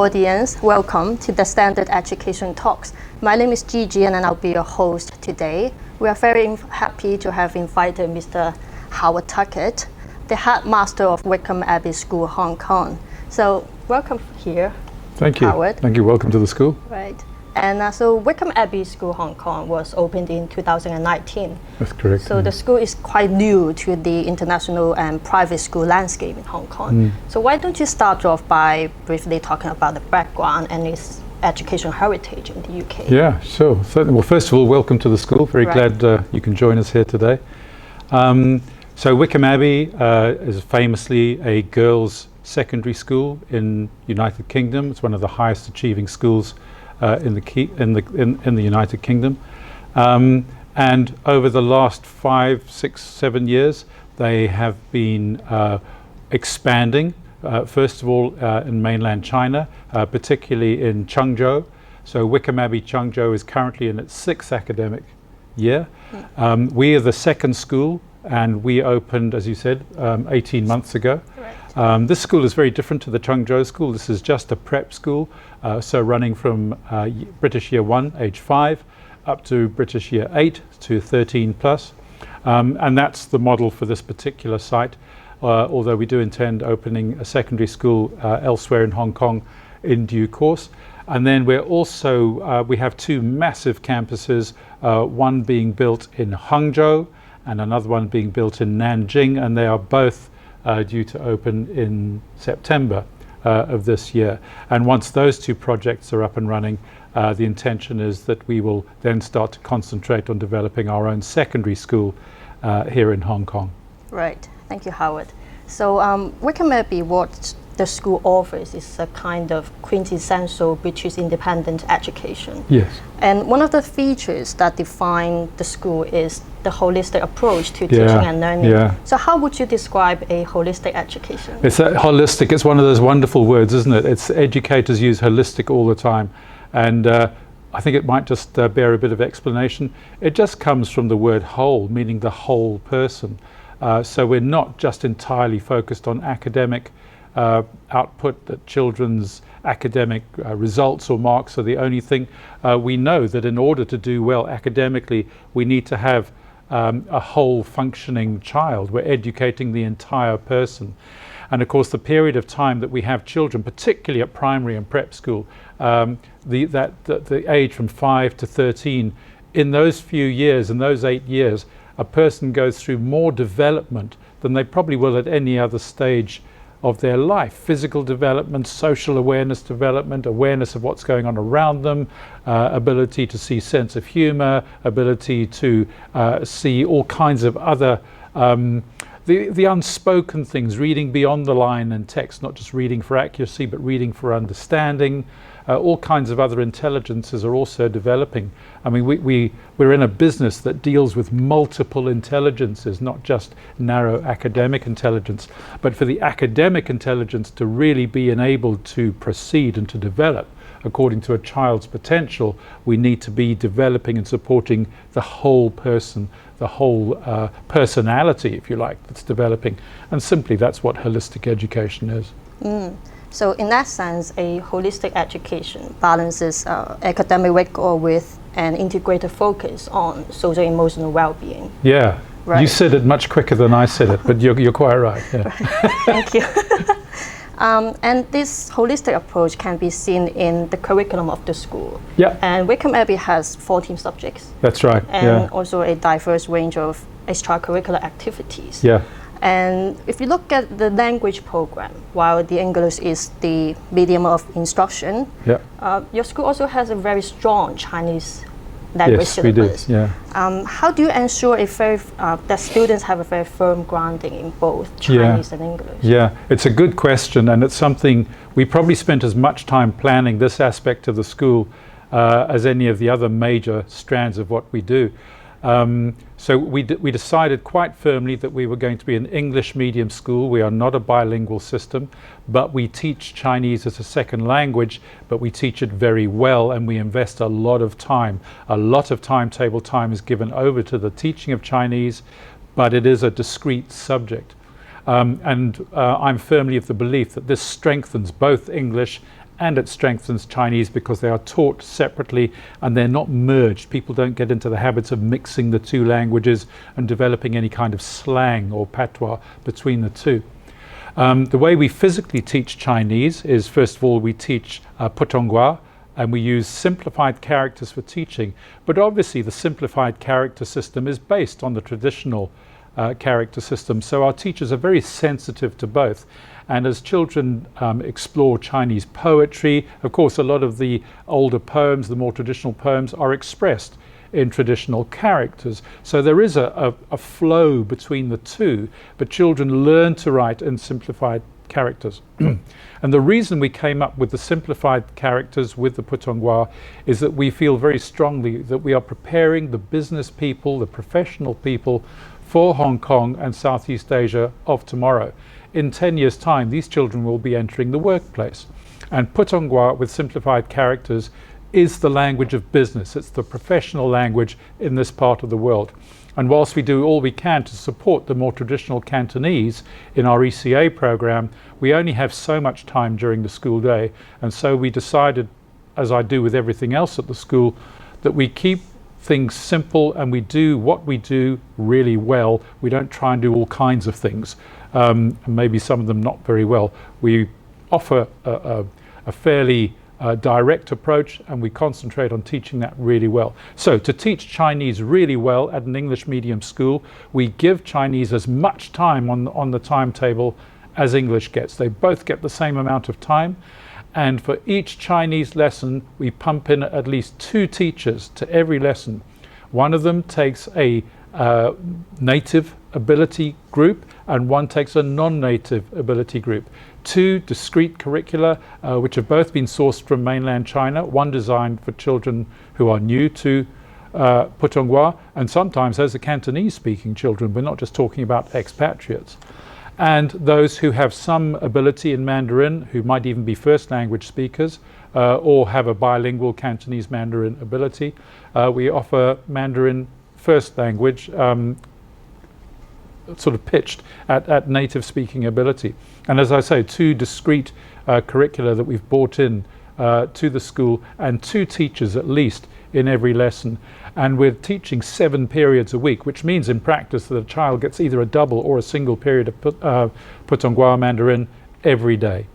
audience, welcome to the Standard Education Talks. My name is Gigi and I'll be your host today. We are very happy to have invited Mr. Howard Tuckett, the headmaster of Wycombe Abbey School, Hong Kong. So welcome here. Thank you. Howard. Thank you. Welcome to the school. Right. And so Wycombe Abbey School, Hong Kong was opened in 2019. That's correct. So the school is quite new to the international and private school landscape in Hong Kong. So why don't you start off by briefly talking about the background and its educational heritage in the UK? Yeah, sure. Certainly. Well, first of all, welcome to the school. Very glad you can join us here today. So Wycombe Abbey is famously a girls' secondary school in United Kingdom. It's one of the highest achieving schools in the United Kingdom, and over the last 5, 6, 7 years they have been expanding, first of all in mainland China, particularly in Changzhou. So Wycombe Abbey Changzhou is currently in its 6th academic year. We are the second school, and we opened, as you said, 18 months ago. This school is very different to the Changzhou school. This is just a prep school, so running from British Year 1, age 5, up to British Year 8 to 13 plus. And that's the model for this particular site, although we do intend opening a secondary school elsewhere in Hong Kong in due course. And then we're also, we have 2 massive campuses, one being built in Hangzhou and another one being built in Nanjing, and they are both due to open in September of this year. And once those 2 projects are up and running, the intention is that we will then start to concentrate on developing our own secondary school here in Hong Kong. Right, thank you, Howard. So Wycombe Abbey, what the school offers is a kind of quintessential British independent education. Yes. And one of the features that define the school is the holistic approach to teaching and learning. So how would you describe a holistic education? It's holistic. It's one of those wonderful words, isn't it? It's educators use holistic all the time. And I think it might just bear a bit of explanation. It just comes from the word whole, meaning the whole person. So we're not just entirely focused on academic output, that children's academic results or marks are the only thing. We know that in order to do well academically, we need to have a whole functioning child. We're educating the entire person. And of course, the period of time that we have children, particularly at primary and prep school, the age from 5 to 13, in those few years, in those 8 years, a person goes through more development than they probably will at any other stage of their life. Physical development, social awareness development, awareness of what's going on around them, ability to see sense of humor, ability to see all kinds of other the unspoken things, reading beyond the line and text, not just reading for accuracy but reading for understanding. All kinds of other intelligences are also developing. I mean, we're in a business that deals with multiple intelligences, not just narrow academic intelligence. But for the academic intelligence to really be enabled to proceed and to develop according to a child's potential, we need to be developing and supporting the whole person, the whole personality, if you like, that's developing. And simply that's what holistic education is. So in that sense, a holistic education balances academic rigor with an integrated focus on social emotional well-being. Yeah, you said it much quicker than I said it, but you're quite right. Yeah. Thank you. And this holistic approach can be seen in the curriculum of the school. Yeah. And Wycombe Abbey has 14 subjects. That's right. And also a diverse range of extracurricular activities. Yeah. And if you look at the language program, while the English is the medium of instruction, your school also has a very strong Chinese language syllabus. We do. Yeah. How do you ensure that students have a very firm grounding in both Chinese and English? Yeah, it's a good question, and it's something we probably spent as much time planning this aspect of the school as any of the other major strands of what we do. So we decided quite firmly that we were going to be an English medium school. We are not a bilingual system, but we teach Chinese as a second language, but we teach it very well, and we invest a lot of time. A lot of timetable time is given over to the teaching of Chinese, but it is a discrete subject. I'm firmly of the belief that this strengthens both English and it strengthens Chinese because they are taught separately and they're not merged. People don't get into the habits of mixing the two languages and developing any kind of slang or patois between the two. The way we physically teach Chinese is, first of all, we teach Putonghua, and we use simplified characters for teaching. But obviously the simplified character system is based on the traditional character system, so our teachers are very sensitive to both. And as children explore Chinese poetry, of course a lot of the older poems, the more traditional poems, are expressed in traditional characters. So there is a flow between the two, but children learn to write in simplified characters. And the reason we came up with the simplified characters with the Putonghua is that we feel very strongly that we are preparing the business people, the professional people for Hong Kong and Southeast Asia of tomorrow. In 10 years' time, these children will be entering the workplace. And Putonghua with simplified characters is the language of business. It's the professional language in this part of the world. And whilst we do all we can to support the more traditional Cantonese in our ECA program, we only have so much time during the school day. And so we decided, as I do with everything else at the school, that we keep things simple and we do what we do really well. We don't try and do all kinds of things, and maybe some of them not very well. We offer a fairly direct approach, and we concentrate on teaching that really well. So to teach Chinese really well at an English medium school, we give Chinese as much time on the timetable as English gets. They both get the same amount of time, and for each Chinese lesson we pump in at least 2 teachers to every lesson. One of them takes a native ability group and one takes a non-native ability group. 2 discrete curricula which have both been sourced from mainland China, one designed for children who are new to Putonghua, and sometimes those are Cantonese speaking children. We're not just talking about expatriates. And those who have some ability in Mandarin, who might even be first language speakers or have a bilingual Cantonese Mandarin ability. We offer Mandarin first language sort of pitched at native speaking ability. And as I say, 2 discrete curricula that we've brought in to the school, and 2 teachers at least in every lesson. And we're teaching 7 periods a week, which means in practice that a child gets either a double or a single period of Putonghua Mandarin every day.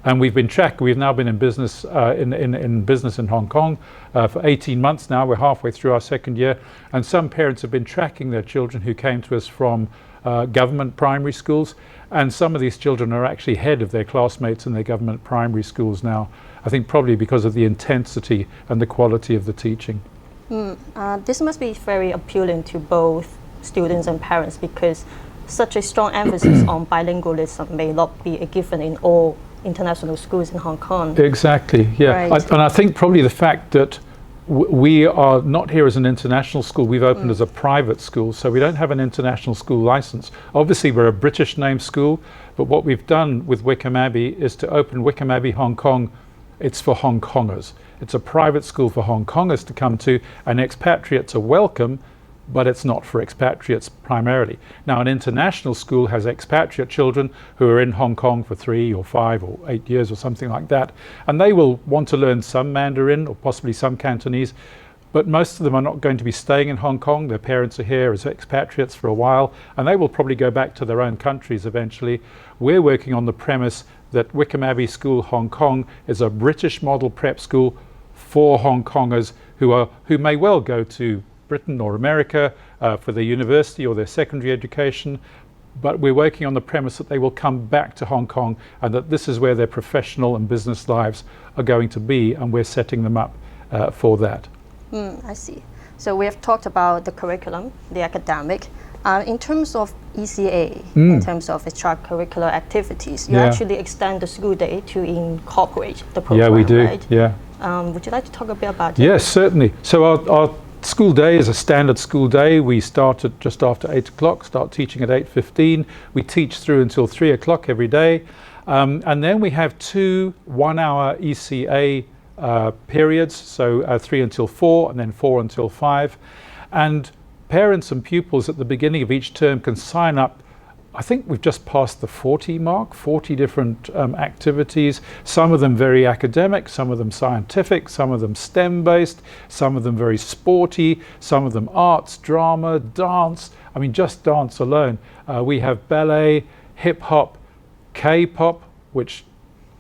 And we've now been in business in Hong Kong for 18 months now. We're halfway through our 2nd year, and some parents have been tracking their children who came to us from government primary schools, and some of these children are actually ahead of their classmates in their government primary schools now. I think probably because of the intensity and the quality of the teaching. This must be very appealing to both students and parents, because such a strong emphasis on bilingualism may not be a given in all international schools in Hong Kong. Exactly, yeah. Right. And I think probably the fact that we are not here as an international school, we've opened as a private school, so we don't have an international school license. Obviously we're a British name school, but what we've done with Wycombe Abbey is to open Wycombe Abbey Hong Kong. It's for Hong Kongers. It's a private school for Hong Kongers to come to, and expatriates are welcome, but it's not for expatriates primarily. Now, an international school has expatriate children who are in Hong Kong for 3 or 5 or 8 years or something like that, and they will want to learn some Mandarin or possibly some Cantonese, but most of them are not going to be staying in Hong Kong. Their parents are here as expatriates for a while, and they will probably go back to their own countries eventually. We're working on the premise that Wycombe Abbey School Hong Kong is a British model prep school for Hong Kongers who may well go to Britain or America for their university or their secondary education, but we're working on the premise that they will come back to Hong Kong and that this is where their professional and business lives are going to be, and we're setting them up for that. I see. So we have talked about the curriculum, the academic. In terms of ECA, in terms of extracurricular activities, you actually extend the school day to incorporate the program, yeah, we do. Right? Yeah. Would you like to talk a bit about it? Yes, certainly. So our school day is a standard school day. We start at just after 8 o'clock, start teaching at 8:15. We teach through until 3 o'clock every day. And then we have 2 one-hour ECA periods, so 3 until 4 and then 4 until 5. And parents and pupils at the beginning of each term can sign up I think we've just passed the 40 mark, 40 different activities, some of them very academic, some of them scientific, some of them STEM-based, some of them very sporty, some of them arts, drama, dance. I mean, just dance alone. We have ballet, hip-hop, K-pop, which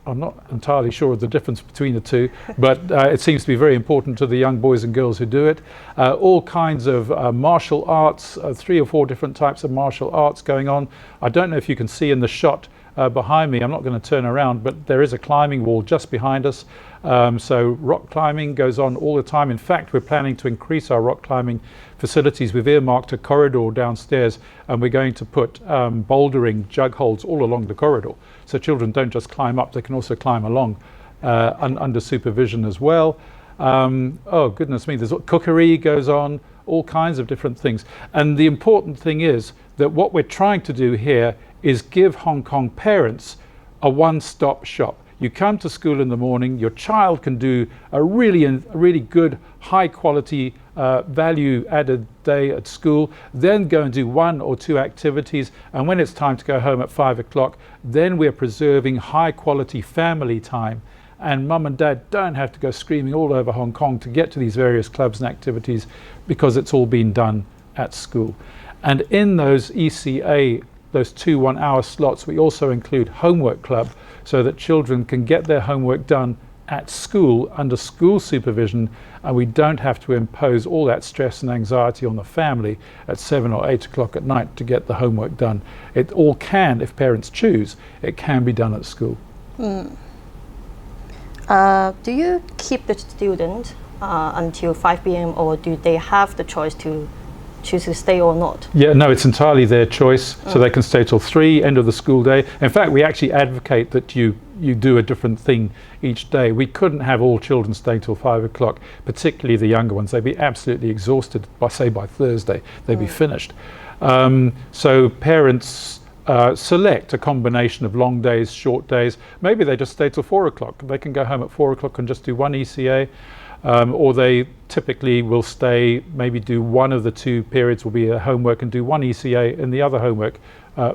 I'm not entirely sure of the difference between the two, but it seems to be very important to the young boys and girls who do it. All kinds of martial arts, 3 or 4 different types of martial arts going on. I don't know if you can see in the shot behind me, I'm not going to turn around, but there is a climbing wall just behind us. So rock climbing goes on all the time. In fact, we're planning to increase our rock climbing facilities. We've earmarked a corridor downstairs, and we're going to put bouldering jug holes all along the corridor. So children don't just climb up, they can also climb along under supervision as well. Oh goodness me, there's cookery goes on, all kinds of different things. And the important thing is that what we're trying to do here is give Hong Kong parents a one-stop shop. You come to school in the morning, your child can do a really good, high quality, value added day at school, then go and do 1 or 2 activities, and when it's time to go home at 5 o'clock, then we're preserving high quality family time, and mum and dad don't have to go screaming all over Hong Kong to get to these various clubs and activities, because it's all been done at school. And in those ECA, those 2 one-hour slots, we also include homework club, so that children can get their homework done at school under school supervision, and we don't have to impose all that stress and anxiety on the family at 7 or 8 o'clock at night to get the homework done. It all can, if parents choose, it can be done at school. Do you keep the student until 5 p.m. or do they have the choice to choose to stay or not? Yeah, no, it's entirely their choice. So they can stay till 3, end of the school day. In fact, we actually advocate that you do a different thing each day. We couldn't have all children stay till 5 o'clock, particularly the younger ones. They'd be absolutely exhausted by Thursday. They'd be finished. So parents select a combination of long days, short days. Maybe they just stay till 4 o'clock. They can go home at 4 o'clock and just do 1 ECA. Or they typically will stay, maybe do 1 of the 2 periods will be a homework and do 1 ECA and the other homework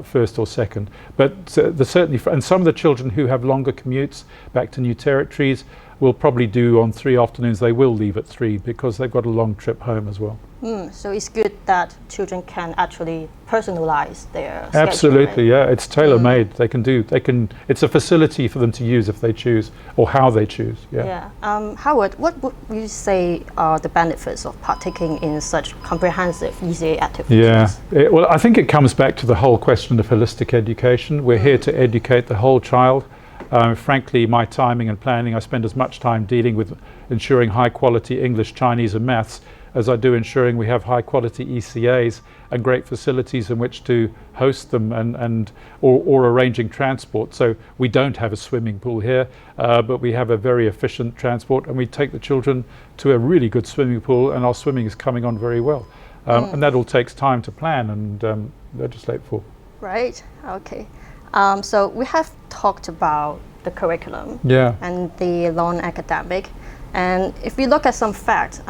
first or second. But certainly, and some of the children who have longer commutes back to new territories will probably do on 3 afternoons. They will leave at 3 because they've got a long trip home as well. So it's good that children can actually personalize their schedule, absolutely, right? Yeah, it's tailor-made. They can. It's a facility for them to use if they choose, or how they choose. Yeah. Howard, what would you say are the benefits of partaking in such comprehensive ECA activities? Yeah. Well, I think it comes back to the whole question of holistic education. We're here to educate the whole child. Frankly, my timing and planning, I spend as much time dealing with ensuring high quality English, Chinese and maths as I do ensuring we have high quality ECAs and great facilities in which to host them or arranging transport. So we don't have a swimming pool here, but we have a very efficient transport, and we take the children to a really good swimming pool, and our swimming is coming on very well. And that all takes time to plan and legislate for. Right, okay. So we have talked about the curriculum and the non-academic, and if we look at some facts,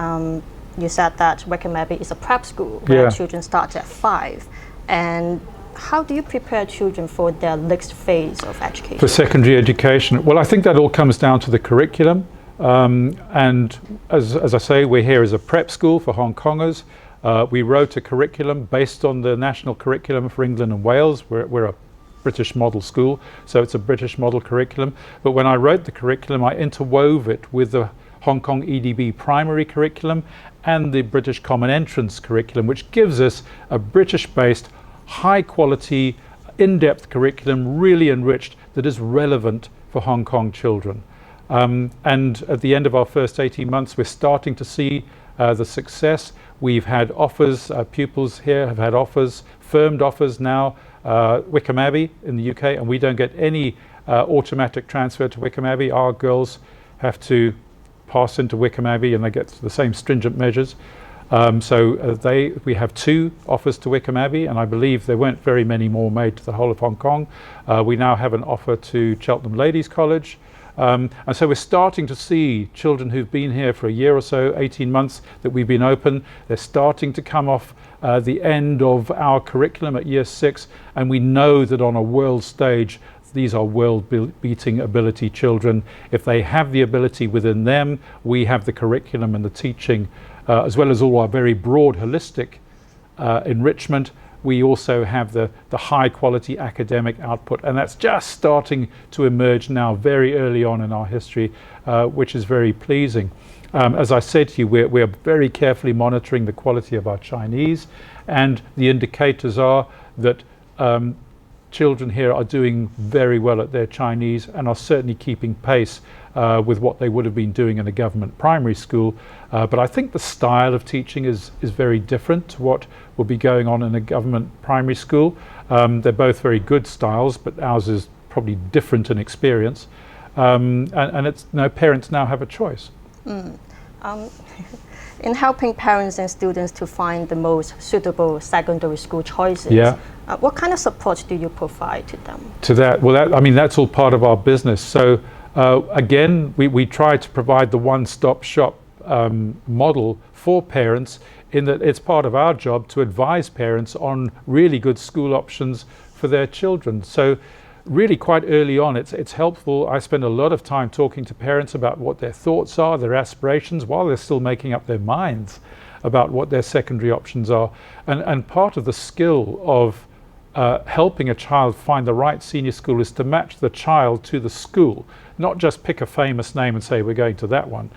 you said that Wycombe Abbey is a prep school where children start at 5. And how do you prepare children for their next phase of education? For secondary education? Well, I think that all comes down to the curriculum. And as I say, we're here as a prep school for Hong Kongers. We wrote a curriculum based on the national curriculum for England and Wales. We're a British model school, so it's a British model curriculum. But when I wrote the curriculum, I interwove it with the Hong Kong EDB primary curriculum and the British Common Entrance curriculum, which gives us a British-based, high-quality, in-depth curriculum, really enriched, that is relevant for Hong Kong children. And at the end of our first 18 months, we're starting to see the success. We've had offers, pupils here have had offers, firmed offers now, Wycombe Abbey in the UK, and we don't get any automatic transfer to Wycombe Abbey. Our girls have to pass into Wycombe Abbey and they get the same stringent measures. We have 2 offers to Wycombe Abbey, and I believe there weren't very many more made to the whole of Hong Kong. We now have an offer to Cheltenham Ladies College, And so we're starting to see children who've been here for a year or so, 18 months that we've been open, they're starting to come off the end of our curriculum at year 6, and we know that on a world stage these are world-beating ability children. If they have the ability within them, we have the curriculum and the teaching, as well as all our very broad holistic enrichment. We also have the high quality academic output, and that's just starting to emerge now very early on in our history, which is very pleasing. As I said to you, we're very carefully monitoring the quality of our Chinese, and the indicators are that children here are doing very well at their Chinese and are certainly keeping pace with what they would have been doing in a government primary school. But I think the style of teaching is very different to what will be going on in a government primary school. They're both very good styles, but ours is probably different in experience. And it's, parents now have a choice. In helping parents and students to find the most suitable secondary school choices, what kind of support do you provide to them? To that, well, I mean, that's all part of our business. So again, we try to provide the one-stop shop model for parents, in that it's part of our job to advise parents on really good school options for their children. So really quite early on, it's helpful. I spend a lot of time talking to parents about what their thoughts are, their aspirations, while they're still making up their minds about what their secondary options are. And part of the skill of helping a child find the right senior school is to match the child to the school, not just pick a famous name and say we're going to that one.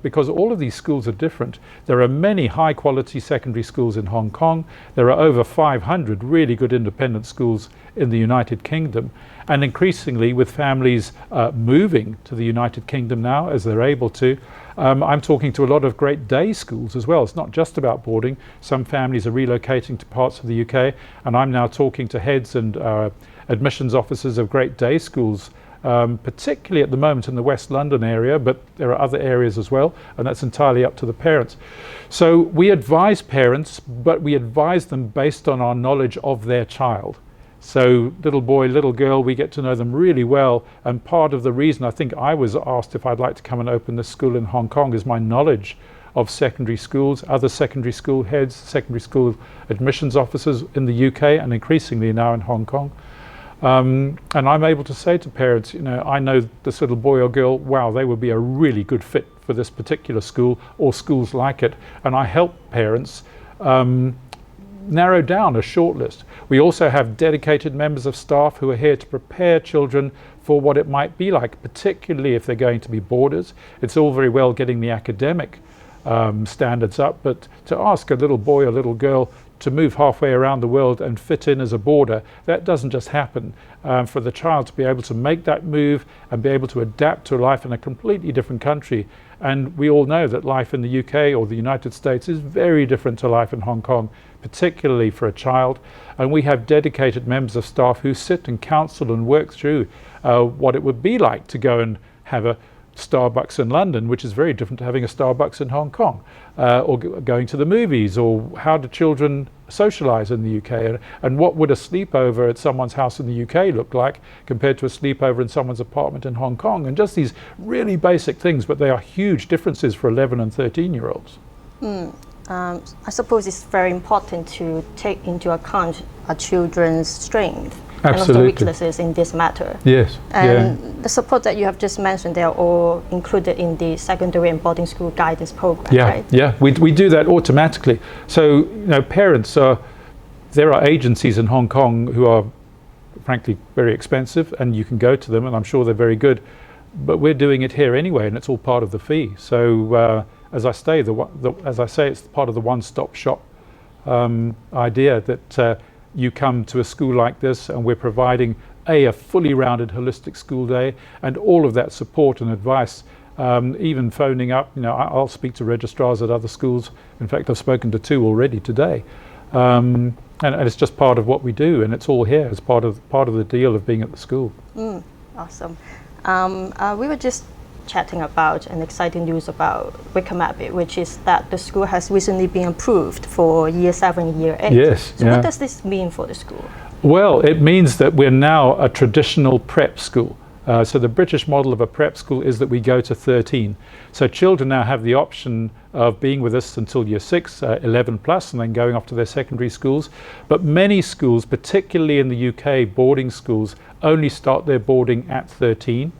Because all of these schools are different. There are many high quality secondary schools in Hong Kong. There are over 500 really good independent schools in the United Kingdom. And increasingly, with families moving to the United Kingdom now, as they're able to, I'm talking to a lot of great day schools as well. It's not just about boarding. Some families are relocating to parts of the UK, and I'm now talking to heads and admissions officers of great day schools, particularly at the moment in the West London area, but there are other areas as well, and that's entirely up to the parents. So we advise parents, but we advise them based on our knowledge of their child. So little boy, little girl, we get to know them really well, and part of the reason I think I was asked if I'd like to come and open this school in Hong Kong is my knowledge of secondary schools, other secondary school heads, secondary school admissions officers in the UK, and increasingly now in Hong Kong. And I'm able to say to parents, I know this little boy or girl, wow, they would be a really good fit for this particular school or schools like it. And I help parents narrow down a short list. We also have dedicated members of staff who are here to prepare children for what it might be like, particularly if they're going to be boarders. It's all very well getting the academic standards up, but to ask a little boy or little girl to move halfway around the world and fit in as a boarder, that doesn't just happen. For the child to be able to make that move and be able to adapt to life in a completely different country. And we all know that life in the UK or the United States is very different to life in Hong Kong, particularly for a child. And we have dedicated members of staff who sit and counsel and work through what it would be like to go and have a Starbucks in London, which is very different to having a Starbucks in Hong Kong, or going to the movies, or how do children socialise in the UK, and what would a sleepover at someone's house in the UK look like compared to a sleepover in someone's apartment in Hong Kong, and just these really basic things, but they are huge differences for 11 and 13-year-olds. I suppose it's very important to take into account a children's strength. Absolutely. And also weaknesses in this matter. Yes. And the support that you have just mentioned, they are all included in the secondary and boarding school guidance program, right? Yeah, we do that automatically. So, parents there are agencies in Hong Kong who are frankly very expensive, and you can go to them, and I'm sure they're very good, but we're doing it here anyway, and it's all part of the fee. So, as I say, it's part of the one-stop shop idea that you come to a school like this and we're providing a fully rounded holistic school day and all of that support and advice, even phoning up. I'll speak to registrars at other schools. In fact, I've spoken to 2 already today, and it's just part of what we do, and it's all here as part of the deal of being at the school. Awesome. We were just chatting about an exciting news about Wycombe Abbey, which is that the school has recently been approved for Year 7, Year 8. Yes. So what does this mean for the school? Well, it means that we're now a traditional prep school. So the British model of a prep school is that we go to 13. So children now have the option of being with us until year 6, 11 plus, and then going off to their secondary schools. But many schools, particularly in the UK, boarding schools, only start their boarding at 13.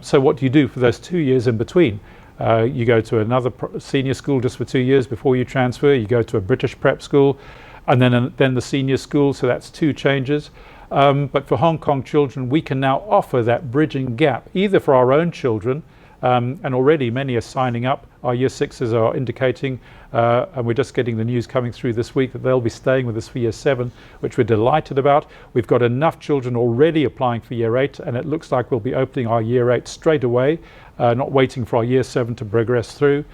So what do you do for those 2 years in between? You go to another senior school just for 2 years before you transfer. You go to a British prep school, and then the senior school. So that's 2 changes. But for Hong Kong children, we can now offer that bridging gap, either for our own children, and already many are signing up. Our year 6s are indicating, and we're just getting the news coming through this week that they'll be staying with us for year 7, which we're delighted about. We've got enough children already applying for year 8, and it looks like we'll be opening our year 8 straight away, not waiting for our year 7 to progress through.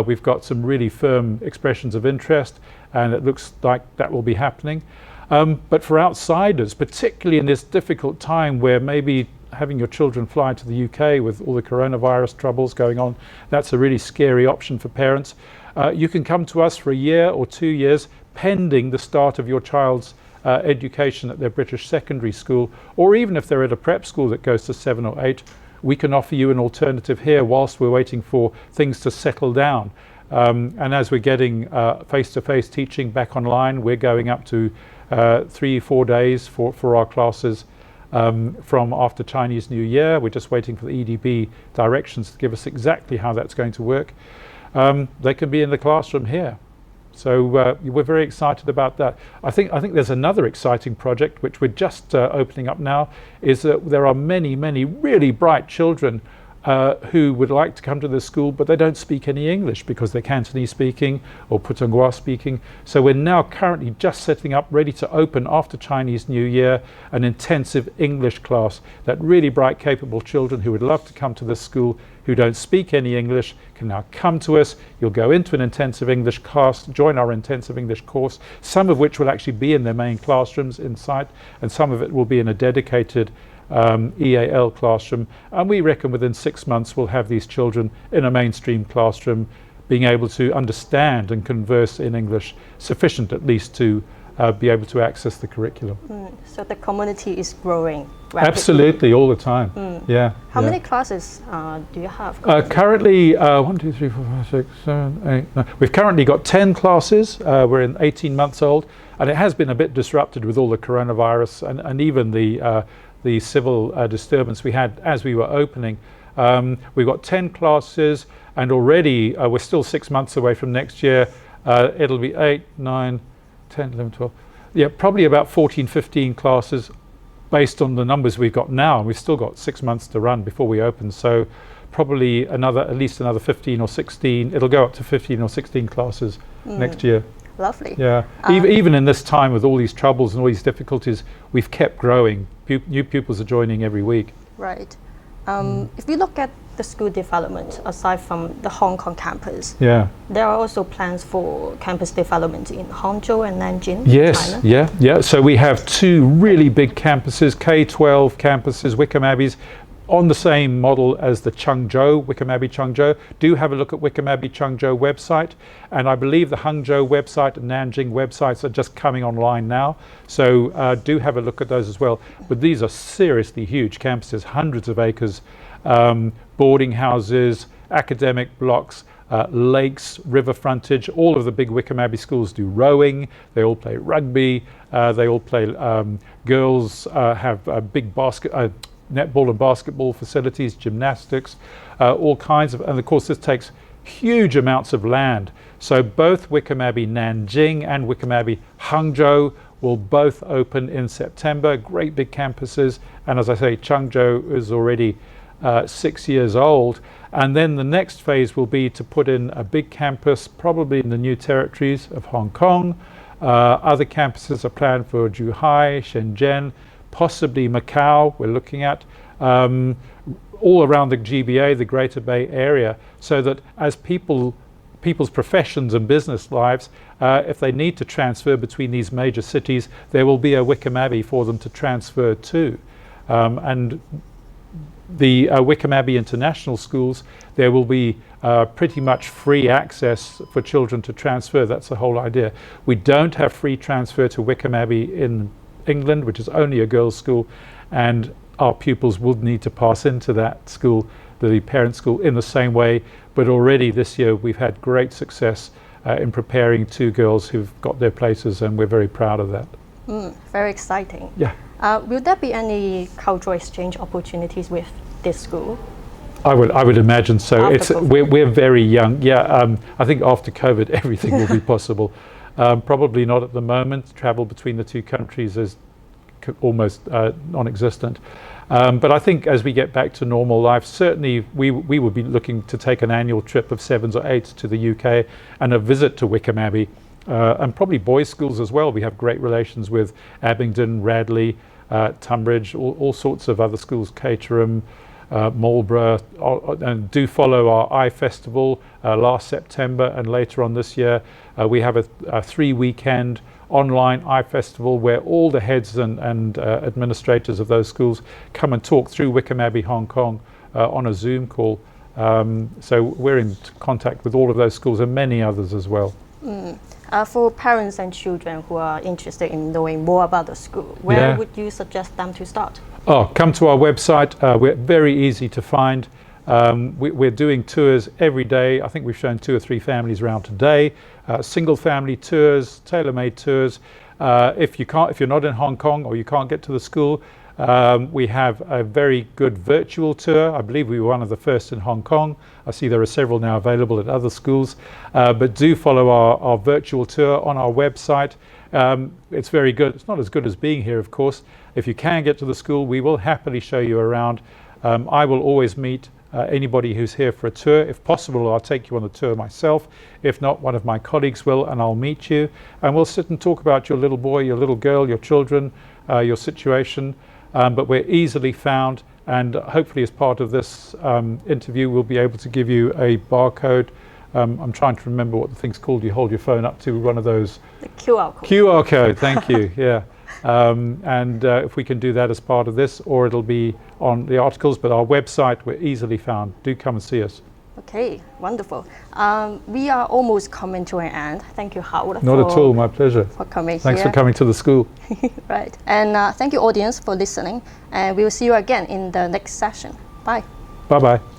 We've got some really firm expressions of interest, and it looks like that will be happening. But for outsiders, particularly in this difficult time where maybe having your children fly to the UK with all the coronavirus troubles going on, that's a really scary option for parents. You can come to us for a year or 2 years pending the start of your child's education at their British secondary school, or even if they're at a prep school that goes to 7 or 8, we can offer you an alternative here whilst we're waiting for things to settle down. And as we're getting face-to-face teaching back online, we're going up to 3-4 days for our classes from after Chinese New Year. We're just waiting for the EDB directions to give us exactly how that's going to work. They can be in the classroom here. So we're very excited about that. I think there's another exciting project which we're just opening up now, is that there are many really bright children who would like to come to this school, but they don't speak any English because they're Cantonese speaking or Putonghua speaking. So we're now currently just setting up, ready to open after Chinese New Year, an intensive English class that really bright, capable children who would love to come to this school who don't speak any English can now come to us. You'll go into an intensive English class, join our intensive English course, some of which will actually be in their main classrooms in site, and some of it will be in a dedicated EAL classroom, and we reckon within 6 months we'll have these children in a mainstream classroom being able to understand and converse in English sufficient at least to be able to access the curriculum. So the community is growing rapidly. Absolutely, all the time. Yeah. How many classes do you have? Currently 1, 2, 3, 4, 5, 6, 7, 8, 9. We've currently got 10 classes. We're in 18 months old, and it has been a bit disrupted with all the coronavirus and even the civil disturbance we had as we were opening. We've got 10 classes, and already we're still 6 months away from next year. It'll be 8, 9, 10, 11, 12. Yeah, probably about 14, 15 classes based on the numbers we've got now. And we've still got 6 months to run before we open. So probably at least another 15 or 16. It'll go up to 15 or 16 classes next year. Lovely. Yeah, even in this time with all these troubles and all these difficulties, we've kept growing. New pupils are joining every week. Right. If we look at the school development, aside from the Hong Kong campus, there are also plans for campus development in Hangzhou and Nanjing, yes, China. Yeah. So we have 2 really big campuses, K-12 campuses, Wycombe Abbeys, on the same model as the Changzhou, Wycombe Abbey Changzhou. Do have a look at Wycombe Abbey Changzhou website, and I believe the Hangzhou website and Nanjing websites are just coming online now, so do have a look at those as well. But these are seriously huge campuses, hundreds of acres, boarding houses, academic blocks, lakes, river frontage. All of the big Wycombe Abbey schools do rowing, they all play rugby, they all play, girls have big netball and basketball facilities, gymnastics, all kinds of, and of course this takes huge amounts of land. So both Wycombe Abbey Nanjing and Wycombe Abbey Hangzhou will both open in September, great big campuses. And as I say, Changzhou is already 6 years old. And then the next phase will be to put in a big campus, probably in the new territories of Hong Kong. Other campuses are planned for Zhuhai, Shenzhen, possibly Macau, we're looking at, all around the GBA, the Greater Bay Area, so that as people's professions and business lives, if they need to transfer between these major cities, there will be a Wycombe Abbey for them to transfer to. And the Wycombe Abbey International Schools, there will be pretty much free access for children to transfer. That's the whole idea. We don't have free transfer to Wycombe Abbey in England, which is only a girls' school, and our pupils would need to pass into that school, the parent school, in the same way. But already this year we've had great success in preparing 2 girls who've got their places, and we're very proud of that. Very exciting. Yeah. Will there be any cultural exchange opportunities with this school? I would imagine so. We're very young. Yeah, I think after COVID everything will be possible. Probably not at the moment. Travel between the 2 countries is almost non-existent. But I think as we get back to normal life, certainly we would be looking to take an annual trip of 7s or 8s to the UK and a visit to Wycombe Abbey, and probably boys' schools as well. We have great relations with Abingdon, Radley, Tunbridge, all sorts of other schools, Caterham, Marlborough, and do follow our Eye Festival last September, and later on this year we have a 3-weekend online Eye Festival where all the heads and administrators of those schools come and talk through Wycombe Abbey, Hong Kong on a Zoom call. So we're in contact with all of those schools and many others as well. For parents and children who are interested in knowing more about the school, where would you suggest them to start? Oh, come to our website. We're very easy to find. We're doing tours every day. I think we've shown 2 or 3 families around today. Single family tours, tailor-made tours. If you're not in Hong Kong or you can't get to the school, we have a very good virtual tour. I believe we were one of the first in Hong Kong. I see there are several now available at other schools. But do follow our virtual tour on our website. It's very good. It's not as good as being here, of course. If you can get to the school, we will happily show you around. I will always meet anybody who's here for a tour. If possible, I'll take you on the tour myself. If not, one of my colleagues will, and I'll meet you. And we'll sit and talk about your little boy, your little girl, your children, your situation. But we're easily found, and hopefully as part of this interview, we'll be able to give you a barcode. I'm trying to remember what the thing's called. You hold your phone up to one of those. The QR code. QR code, thank you, yeah. If we can do that as part of this, or it'll be on the articles, but our website, we're easily found. Do come and see us. Okay, wonderful. We are almost coming to an end. Thank you, Howard. Not at all, my pleasure. For coming Thanks here. for coming to the school. Right, and thank you, audience, for listening. And we will see you again in the next session. Bye. Bye-bye.